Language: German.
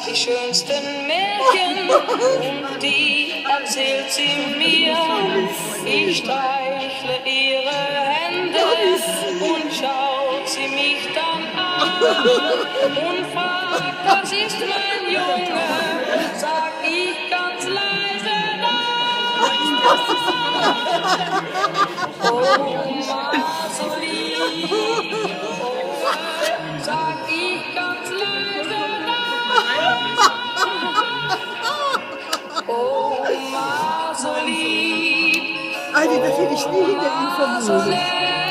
Die schönsten Märchen und die erzählt sie mir. Ich streichle ihre Hände und schaut sie mich dann an und fragt, das ist mein Junge, sag ich ganz leise da. Oh, Marceli, sag ich ganz leise da. Oh, Marceli, Alter, das hätte ich nie hinter ihm vermutet.